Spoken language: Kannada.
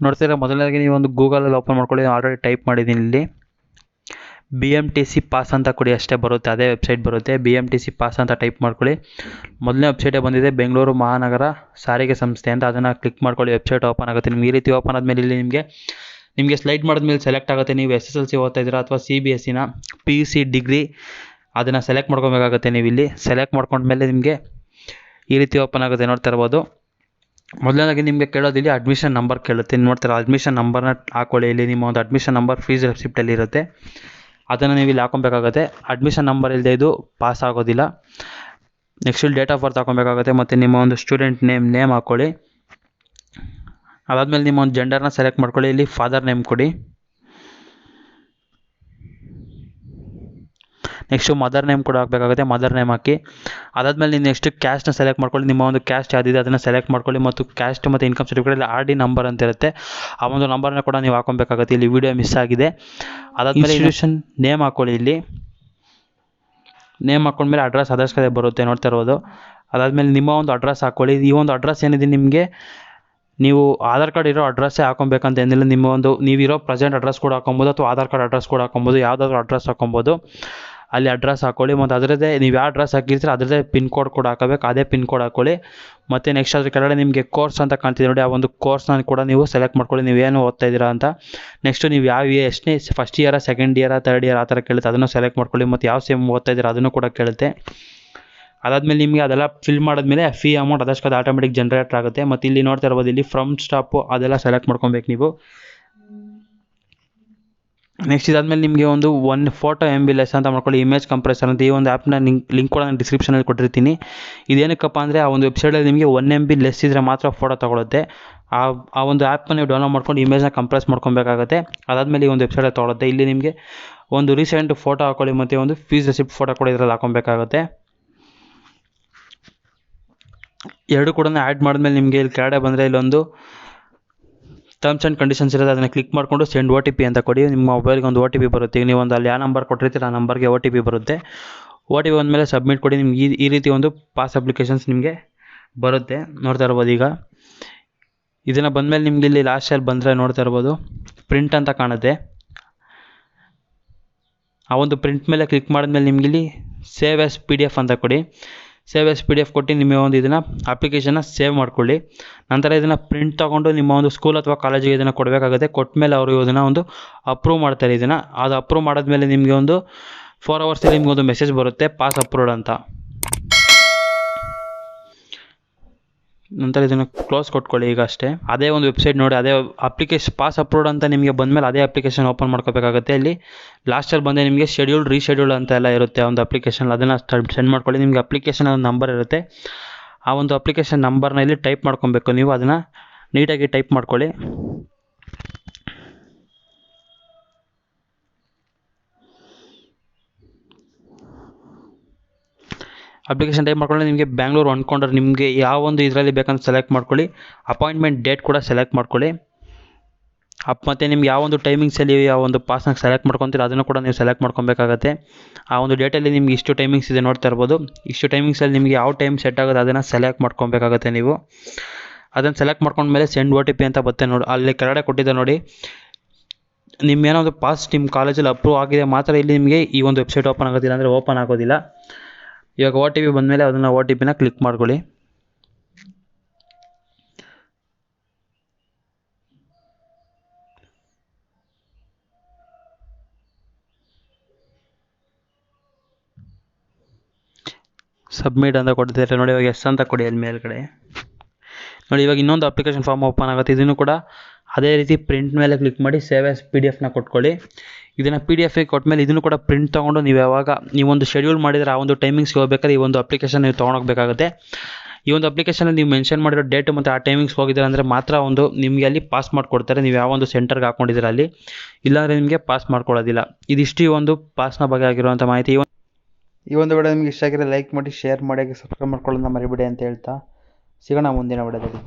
ನೋಡ್ತೀರಾ, ಮೊದಲನೇದಾಗಿ ನೀವು ಒಂದು ಗೂಗಲಲ್ಲಿ ಓಪನ್ ಮಾಡ್ಕೊಳ್ಳಿ. ಆಲ್ರೆಡಿ ಟೈಪ್ ಮಾಡಿದ್ದೀನಿ ಇಲ್ಲಿ BMTC ಪಾಸ್ ಅಂತ ಕೊಡಿ, ಅಷ್ಟೇ ಬರುತ್ತೆ, ಅದೇ ವೆಬ್ಸೈಟ್ ಬರುತ್ತೆ. BMTC ಪಾಸ್ ಅಂತ ಟೈಪ್ ಮಾಡ್ಕೊಳ್ಳಿ. ಮೊದಲನೇ ವೆಬ್ಸೈಟೇ ಬಂದಿದೆ, ಬೆಂಗಳೂರು ಮಹಾನಗರ ಸಾರಿಗೆ ಸಂಸ್ಥೆ ಅಂತ. ಅದನ್ನು ಕ್ಲಿಕ್ ಮಾಡ್ಕೊಳ್ಳಿ. ವೆಬ್ಸೈಟ್ ಓಪನ್ ಆಗುತ್ತೆ ನಿಮ್ಗೆ. ಈ ರೀತಿ ಓಪನ್ ಆದಮೇಲೆ ಇಲ್ಲಿ ನಿಮಗೆ ಸ್ಲೈಡ್ ಮಾಡಿದ್ಮೇಲೆ ಸೆಲೆಕ್ಟ್ ಆಗುತ್ತೆ. ನೀವು SSLC ಓದ್ತಾ ಇದ್ದೀರಾ ಅಥವಾ CBSEನ PUC ಡಿಗ್ರಿ ಅದನ್ನು ಸೆಲೆಕ್ಟ್ ಮಾಡ್ಕೊಬೇಕಾಗುತ್ತೆ. ನೀವು ಇಲ್ಲಿ ಸೆಲೆಕ್ಟ್ ಮಾಡ್ಕೊಂಡ್ಮೇಲೆ ನಿಮಗೆ ಈ ರೀತಿ ಓಪನ್ ಆಗುತ್ತೆ, ನೋಡ್ತಾ ಇರ್ಬೋದು. ಮೊದಲನೇದಾಗಿ ನಿಮಗೆ ಕೇಳೋದು ಇಲ್ಲಿ ಅಡ್ಮಿಷನ್ ನಂಬರ್ ಕೇಳುತ್ತೆ. ನೋಡ್ತೀರಾ, ಅಡ್ಮಿಷನ್ ನಂಬರ್ನ ಹಾಕೊಳ್ಳಿ. ಇಲ್ಲಿ ನಿಮ್ಮ ಒಂದು ಅಡ್ಮಿಷನ್ ನಂಬರ್ ಫೀಸ್ ರೆಸಿಪ್ಟಲ್ಲಿ ಇರುತ್ತೆ, ಅದನ್ನು ನೀವು ಇಲ್ಲಿ ಹಾಕೊಬೇಕಾಗುತ್ತೆ. ಅಡ್ಮಿಷನ್ ನಂಬರ್ ಇಲ್ಲದೆ ಇದು ಪಾಸ್ ಆಗೋದಿಲ್ಲ. ನೆಕ್ಸ್ಟ್ ಇಲ್ಲಿ ಡೇಟ್ ಆಫ್ ಬರ್ತ್ ಹಾಕೊಬೇಕಾಗುತ್ತೆ, ಮತ್ತು ನಿಮ್ಮ ಒಂದು ಸ್ಟೂಡೆಂಟ್ ನೇಮ್ ಹಾಕ್ಕೊಳ್ಳಿ. ಅದಾದಮೇಲೆ ನಿಮ್ಮ ಒಂದು ಜೆಂಡರ್ನ ಸೆಲೆಕ್ಟ್ ಮಾಡ್ಕೊಳ್ಳಿ. ಇಲ್ಲಿ ಫಾದರ್ ನೇಮ್ ಕೊಡಿ. ನೆಕ್ಸ್ಟು ಮದರ್ ನೇಮ್ ಕೂಡ ಹಾಕಬೇಕಾಗುತ್ತೆ, ಮದರ್ ನೇಮ್ ಹಾಕಿ. ಅದಾದಮೇಲೆ ನೀವು ನೆಕ್ಸ್ಟ್ ಕ್ಯಾಸ್ಟ್ನ ಸೆಲೆಕ್ಟ್ ಮಾಡ್ಕೊಳ್ಳಿ. ನಿಮ್ಮ ಒಂದು ಕ್ಯಾಸ್ಟ್ ಯಾವುದಿದೆ ಅದನ್ನು ಸೆಲೆಕ್ಟ್ ಮಾಡ್ಕೊಳ್ಳಿ. ಮತ್ತು ಕ್ಯಾಸ್ಟ್ ಮತ್ತು ಇನ್ಕಮ್ ಸರ್ಟಿಫಿಕೇಟಲ್ಲಿ RD ನಂಬರ್ ಅಂತ ಇರುತ್ತೆ, ಆ ಒಂದು ನಂಬರ್ನ ಕೂಡ ನೀವು ಹಾಕೊಬೇಕಾಗುತ್ತೆ. ಇಲ್ಲಿ ವಿಡಿಯೋ ಮಿಸ್ ಆಗಿದೆ. ಅದಾದಮೇಲೆ ಇನ್ಸ್ಟಿಟ್ಯೂಷನ್ ನೇಮ್ ಹಾಕ್ಕೊಳ್ಳಿ. ಇಲ್ಲಿ ನೇಮ್ ಹಾಕ್ಕೊಂಡ್ಮೇಲೆ ಅಡ್ರೆಸ್ ಆಧಾರ್ ಕಾರ್ಡ್ ಬರುತ್ತೆ, ನೋಡ್ತಾ ಇರ್ಬೋದು. ಅದಾದಮೇಲೆ ನಿಮ್ಮ ಒಂದು ಅಡ್ರೆಸ್ ಹಾಕ್ಕೊಳ್ಳಿ. ಈ ಒಂದು ಅಡ್ರೆಸ್ ಏನಿದೆ ನಿಮಗೆ, ನೀವು ಆಧಾರ್ ಕಾರ್ಡ್ ಇರೋ ಅಡ್ರೆಸ್ಸೇ ಹಾಕೊಬೇಕಂತ ಏನಿಲ್ಲ. ನಿಮ್ಮ ಒಂದು ನೀವಿರೋ ಪ್ರೆಸೆಂಟ್ ಅಡ್ರೆಸ್ ಕೂಡ ಹಾಕೊಬೋದು, ಅಥವಾ ಆಧಾರ್ ಕಾರ್ಡ್ ಅಡ್ರೆಸ್ ಕೂಡ ಹಾಕೊಬೋದು. ಯಾವುದಾದ್ರೂ ಅಡ್ರೆಸ್ ಹಾಕೊಬೋದು. ಅಲ್ಲಿ ಅಡ್ರೆಸ್ ಹಾಕ್ಕೊಳ್ಳಿ. ಮತ್ತು ಅದರದ್ದೇ ನೀವು ಯಾವ ಅಡ್ರೆಸ್ ಹಾಕಿರ್ತೀರ ಅದರದ್ದೇ ಪಿನ್ ಕೋಡ್ ಕೂಡ ಹಾಕಬೇಕು, ಅದೇ ಪಿನ್ ಕೋಡ್ ಹಾಕ್ಕೊಳ್ಳಿ. ಮತ್ತು ನೆಕ್ಸ್ಟ್ ಅದ್ರ ಕೆಳಗಡೆ ನಿಮಗೆ ಕೋರ್ಸ್ ಅಂತ ಕಾಣ್ತಿದೆ ನೋಡಿ, ಆ ಒಂದು ಕೋರ್ಸ್ನ ಕೂಡ ನೀವು ಸೆಲೆಕ್ಟ್ ಮಾಡ್ಕೊಳ್ಳಿ, ನೀವೇನು ಓದ್ತಾ ಇದ್ದೀರಾ ಅಂತ. ನೆಕ್ಸ್ಟು ನೀವು ಎಷ್ಟನೇ ಫಸ್ಟ್ ಇಯರಾ, ಸೆಕೆಂಡ್ ಇಯರಾ, ಥರ್ಡ್ ಇಯರ್ ಆ ಥರ ಕೇಳುತ್ತೆ, ಅದನ್ನು ಸೆಲೆಕ್ಟ್ ಮಾಡ್ಕೊಳ್ಳಿ. ಮತ್ತು ಯಾವ ಸೇಮ್ ಓದ್ತಾ ಇದ್ದೀರಾ ಅದನ್ನು ಕೂಡ ಕೇಳುತ್ತೆ. ಅದಾದಮೇಲೆ ನಿಮಗೆ ಅದೆಲ್ಲ ಫಿಲ್ ಮಾಡಿದ್ಮೇಲೆ ಫೀ ಅಮೌಂಟ್ ಅದಷ್ಟು ಆಟೋಮೆಟಿಕ್ ಜನರೇಟ್ ಆಗುತ್ತೆ. ಮತ್ತು ಇಲ್ಲಿ ನೋಡ್ತಾ ಇರ್ಬೋದು, ಇಲ್ಲಿ ಫ್ರಮ್ ಸ್ಟಾಪು ಅದೆಲ್ಲ ಸೆಲೆಕ್ಟ್ ಮಾಡ್ಕೊಬೇಕು ನೀವು. ನೆಕ್ಸ್ಟ್ ಇದಾದಮೇಲೆ ನಿಮಗೆ ಒಂದು ಫೋಟೋ MB ಲೆಸ್ ಅಂತ ಮಾಡ್ಕೊಳ್ಳಿ. ಇಮೇಜ್ ಕಂಪ್ರೆಸರ್ ಅಂತ ಈ ಒಂದು ಆ್ಯಪ್ನ ಲಿಂಕ್ ಕೂಡ ನಾನು ಡಿಸ್ಕ್ರಿಪ್ಷನಲ್ಲಿ ಕೊಟ್ಟಿರ್ತೀನಿ. ಇದೇನಕ್ಕಪ್ಪ ಅಂದರೆ ಆ ಒಂದು ವೆಬ್ಸೈಟಲ್ಲಿ ನಿಮಗೆ 1 MB ಲೆಸ್ ಇದ್ದರೆ ಮಾತ್ರ ಫೋಟೋ ತೊಗೊಳುತ್ತೆ. ಆ ಒಂದು ಆ್ಯಪ್ನ ನೀವು ಡೌನ್ಲೋಡ್ ಮಾಡ್ಕೊಂಡು ಇಮೇಜ್ನ ಕಂಪ್ರೆಸ್ ಮಾಡ್ಕೊಬೇಕಾಗುತ್ತೆ. ಅದಾದಮೇಲೆ ಈ ಒಂದು ವೆಬ್ಸೈಟಲ್ಲಿ ತೊಗೊಳುತ್ತೆ. ಇಲ್ಲಿ ನಿಮಗೆ ಒಂದು ರೀಸೆಂಟ್ ಫೋಟೋ ಹಾಕ್ಕೊಳ್ಳಿ, ಮತ್ತು ಒಂದು ಫೀಸ್ ರೆಸಿಪ್ಟ್ ಫೋಟೋ ಕೂಡ ಇದರಲ್ಲಿ ಹಾಕೊಬೇಕಾಗುತ್ತೆ. ಎರಡು ಕೂಡ ಆ್ಯಡ್ ಮಾಡಿದ್ಮೇಲೆ ನಿಮಗೆ ಇಲ್ಲಿ ಕೆಳಗಡೆ ಬಂದರೆ ಇಲ್ಲೊಂದು ಟರ್ಮ್ಸ್ ಆ್ಯಂಡ್ ಕಂಡೀಷನ್ಸ್ ಇರೋದು, ಅದನ್ನು ಕ್ಲಿಕ್ ಮಾಡಿಕೊಂಡು ಸೆಂಡ್ OTP ಅಂತ ಕೊಡಿ. ನಿಮ್ಮ ಮೊಬೈಲ್ಗೆ ಒಂದು OTP ಬರುತ್ತೆ. ಈಗ ನೀವು ಒಂದು ಅಲ್ಲಿ ಯಾವ ನಂಬರ್ ಕೊಟ್ಟಿರ್ತೀರ ಆ ನಂಬರ್ಗೆ OTP ಬರುತ್ತೆ. OTP ಬಂದಮೇಲೆ ಸಬ್ಮಿಟ್ ಕೊಡಿ. ನಿಮ್ಗೆ ಈ ರೀತಿ ಒಂದು ಪಾಸ್ ಅಪ್ಲಿಕೇಶನ್ಸ್ ನಿಮಗೆ ಬರುತ್ತೆ, ನೋಡ್ತಾ ಇರ್ಬೋದು. ಈಗ ಇದನ್ನು ಬಂದಮೇಲೆ ನಿಮಗೆ ಇಲ್ಲಿ ಲಾಸ್ಟಲ್ಲಿ ಬಂದರೆ ನೋಡ್ತಾ ಇರ್ಬೋದು, ಪ್ರಿಂಟ್ ಅಂತ ಕಾಣುತ್ತೆ. ಆ ಒಂದು ಪ್ರಿಂಟ್ ಮೇಲೆ ಕ್ಲಿಕ್ ಮಾಡಿದ್ಮೇಲೆ ನಿಮ್ಗೆ ಇಲ್ಲಿ ಸೇವ್ ಆ್ಯಸ್ PDF ಅಂತ ಕೊಡಿ. ಸೇವ್ ಆ್ಯಸ್ PDF ಕೊಟ್ಟು ನಿಮ್ಮ ಒಂದು ಇದನ್ನು ಅಪ್ಲಿಕೇಶನ್ನ ಸೇವ್ ಮಾಡ್ಕೊಳ್ಳಿ. ನಂತರ ಇದನ್ನು ಪ್ರಿಂಟ್ ತೊಗೊಂಡು ನಿಮ್ಮ ಒಂದು ಸ್ಕೂಲ್ ಅಥವಾ ಕಾಲೇಜಿಗೆ ಇದನ್ನು ಕೊಡಬೇಕಾಗುತ್ತೆ. ಕೊಟ್ಟಮೇಲೆ ಅವರು ಇದನ್ನು ಒಂದು ಅಪ್ರೂವ್ ಮಾಡ್ತಾರೆ. ಅದು ಅಪ್ರೂವ್ ಮಾಡಿದ್ಮೇಲೆ ನಿಮಗೆ ಒಂದು 4 ಅವರ್ಸಲ್ಲಿ ನಿಮ್ಗೆ ಒಂದು ಮೆಸೇಜ್ ಬರುತ್ತೆ, ಪಾಸ್ ಅಪ್ರೂವ್ಡ್ ಅಂತ. ನಂತರ ಇದನ್ನು ಕ್ಲೋಸ್ ಕೊಟ್ಕೊಳ್ಳಿ. ಈಗ ಅಷ್ಟೇ, ಅದೇ ಒಂದು ವೆಬ್ಸೈಟ್ ನೋಡಿ, ಅದೇ ಅಪ್ಲಿಕೇಶನ್ ಪಾಸ್ ಅಪ್ರೂವ್ಡ್ ಅಂತ ನಿಮಗೆ ಬಂದಮೇಲೆ ಅದೇ ಅಪ್ಲಿಕೇಶನ್ ಓಪನ್ ಮಾಡ್ಕೋಬೇಕಾಗುತ್ತೆ. ಇಲ್ಲಿ ಲಾಸ್ಟಲ್ಲಿ ಬಂದರೆ ನಿಮಗೆ ಶೆಡ್ಯೂಲ್ಡ್ ರೀಶೆಡ್ಯೂಲ್ಡ್ ಅಂತ ಎಲ್ಲ ಇರುತ್ತೆ ಒಂದು ಅಪ್ಲಿಕೇಶನ್, ಅದನ್ನು ಸೆಂಡ್ ಮಾಡ್ಕೊಳ್ಳಿ. ನಿಮಗೆ ಅಪ್ಲಿಕೇಶನ್ ಒಂದು ನಂಬರ್ ಇರುತ್ತೆ, ಆ ಒಂದು ಅಪ್ಲಿಕೇಶನ್ ನಂಬರ್ನ ಇಲ್ಲಿ ಟೈಪ್ ಮಾಡ್ಕೊಬೇಕು. ನೀವು ಅದನ್ನು ನೀಟಾಗಿ ಟೈಪ್ ಮಾಡ್ಕೊಳ್ಳಿ. ಅಪ್ಲಿಕೇಶನ್ ಟೈಪ್ ಮಾಡ್ಕೊಂಡ್ರೆ ನಿಮಗೆ ಬ್ಯಾಂಗ್ಳೂರು ಅಂದ್ಕೊಂಡ್ರೆ ನಿಮಗೆ ಯಾವ ಒಂದು ಇದರಲ್ಲಿ ಬೇಕಂತ ಸೆಲೆಕ್ಟ್ ಮಾಡ್ಕೊಳ್ಳಿ. ಅಪಾಯಿಂಟ್ಮೆಂಟ್ ಡೇಟ್ ಕೂಡ ಸೆಲೆಕ್ಟ್ ಮಾಡ್ಕೊಳ್ಳಿ. ಮತ್ತು ನಿಮ್ಗೆ ಯಾವ ಒಂದು ಟೈಮಿಂಗ್ಸಲ್ಲಿ ಯಾವ ಒಂದು ಪಾಸ್ನಾಗ ಸೆಲೆಕ್ಟ್ ಮಾಡ್ಕೊತೀರ ಅದನ್ನು ಕೂಡ ನೀವು ಸೆಲೆಕ್ಟ್ ಮಾಡ್ಕೊಬೇಕಾಗತ್ತೆ. ಆ ಒಂದು ಡೇಟಲ್ಲಿ ನಿಮ್ಗೆ ಇಷ್ಟು ಟೈಮಿಂಗ್ಸ್ ಇದೆ ನೋಡ್ತಾ ಇರ್ಬೋದು. ಇಷ್ಟು ಟೈಮಿಂಗ್ಸಲ್ಲಿ ನಿಮಗೆ ಯಾವ ಟೈಮ್ ಸೆಟ್ ಆಗೋದು ಅದನ್ನು ಸೆಲೆಕ್ಟ್ ಮಾಡ್ಕೊಬೇಕಾಗತ್ತೆ. ನೀವು ಅದನ್ನು ಸೆಲೆಕ್ಟ್ ಮಾಡ್ಕೊಂಡ್ಮೇಲೆ ಸೆಂಡ್ OTP ಅಂತ ಬರುತ್ತೆ ನೋಡಿ, ಅಲ್ಲಿ ಕೆಳಗಡೆ ಕೊಟ್ಟಿದ್ದೆ ನೋಡಿ. ನಿಮ್ಮೇನೋ ಒಂದು ಪಾಸ್ ನಿಮ್ಮ ಕಾಲೇಜಲ್ಲಿ ಅಪ್ರೂವ್ ಆಗಿದೆ ಮಾತ್ರ ಇಲ್ಲಿ ನಿಮಗೆ ಈ ಒಂದು ವೆಬ್ಸೈಟ್ ಓಪನ್ ಆಗೋದಿಲ್ಲ, ಅಂದರೆ ಓಪನ್ ಆಗೋದಿಲ್ಲ. ಇವಾಗ OTP ಬಂದಮೇಲೆ ಅದನ್ನು OTPನ ಕ್ಲಿಕ್ ಮಾಡ್ಕೊಳ್ಳಿ. ಸಬ್ಮಿಟ್ ಅಂತ ಕೊಡ್ತಿದ್ದಾರೆ ನೋಡಿ. ಇವಾಗ ಎಸ್ ಅಂತ ಕೊಡಿ ಅಲ್ಲಿ ಮೇಲ್ಗಡೆ ನೋಡಿ. ಇವಾಗ ಇನ್ನೊಂದು ಅಪ್ಲಿಕೇಶನ್ ಫಾರ್ಮ್ ಓಪನ್ ಆಗುತ್ತೆ. ಇದನ್ನು ಕೂಡ ಅದೇ ರೀತಿ ಪ್ರಿಂಟ್ ಮೇಲೆ ಕ್ಲಿಕ್ ಮಾಡಿ ಸೇವ್ ಆ್ಯಸ್ PDF ಕೊಟ್ಕೊಳ್ಳಿ. ಇದನ್ನು PDF ಕೊಟ್ಟಮೇಲೆ ಇದನ್ನು ಕೂಡ ಪ್ರಿಂಟ್ ತೊಗೊಂಡು ನೀವು ಯಾವಾಗ ನೀವೊಂದು ಶೆಡ್ಯೂಲ್ ಮಾಡಿದರೆ ಆ ಒಂದು ಟೈಮಿಂಗ್ಸ್ಗೆ ಹೋಗ್ಬೇಕಾದ್ರೆ ಈ ಒಂದು ಅಪ್ಲಿಕೇಶನ್ ನೀವು ತೊಗೊಂಡೋಗ್ಬೇಕಾಗುತ್ತೆ. ಈ ಒಂದು ಅಪ್ಲಿಕೇಶನಲ್ಲಿ ನೀವು ಮೆನ್ಷನ್ ಮಾಡಿರೋ ಡೇಟು ಮತ್ತು ಆ ಟೈಮಿಂಗ್ಸ್ ಹೋಗಿದ್ದೀರ ಅಂದರೆ ಮಾತ್ರ ಒಂದು ನಿಮಗೆ ಅಲ್ಲಿ ಪಾಸ್ ಮಾಡಿಕೊಡ್ತಾರೆ. ನೀವು ಯಾವ ಒಂದು ಸೆಂಟರ್ಗೆ ಹಾಕ್ಕೊಂಡಿದ್ದೀರ ಅಲ್ಲಿ, ಇಲ್ಲಾಂದರೆ ನಿಮಗೆ ಪಾಸ್ ಮಾಡ್ಕೊಳ್ಳೋದಿಲ್ಲ. ಇದಿಷ್ಟು ಈ ಒಂದು ಪಾಸ್ನ ಬಗ್ಗೆ ಆಗಿರುವಂಥ ಮಾಹಿತಿ. ಈ ಒಂದು ವಿಡಿಯೋ ನಿಮಗೆ ಇಷ್ಟ ಆಗಿರೋ ಲೈಕ್ ಮಾಡಿ, ಶೇರ್ ಮಾಡಿ, ಸಬ್ಸ್ಕ್ರೈಬ್ ಮಾಡ್ಕೊಳ್ಳೋದನ್ನ ಮರಿಬೇಡಿ ಅಂತ ಹೇಳ್ತಾ ಸಿಗೋಣ ಮುಂದಿನ ವಿಡಿಯೋದಲ್ಲಿ.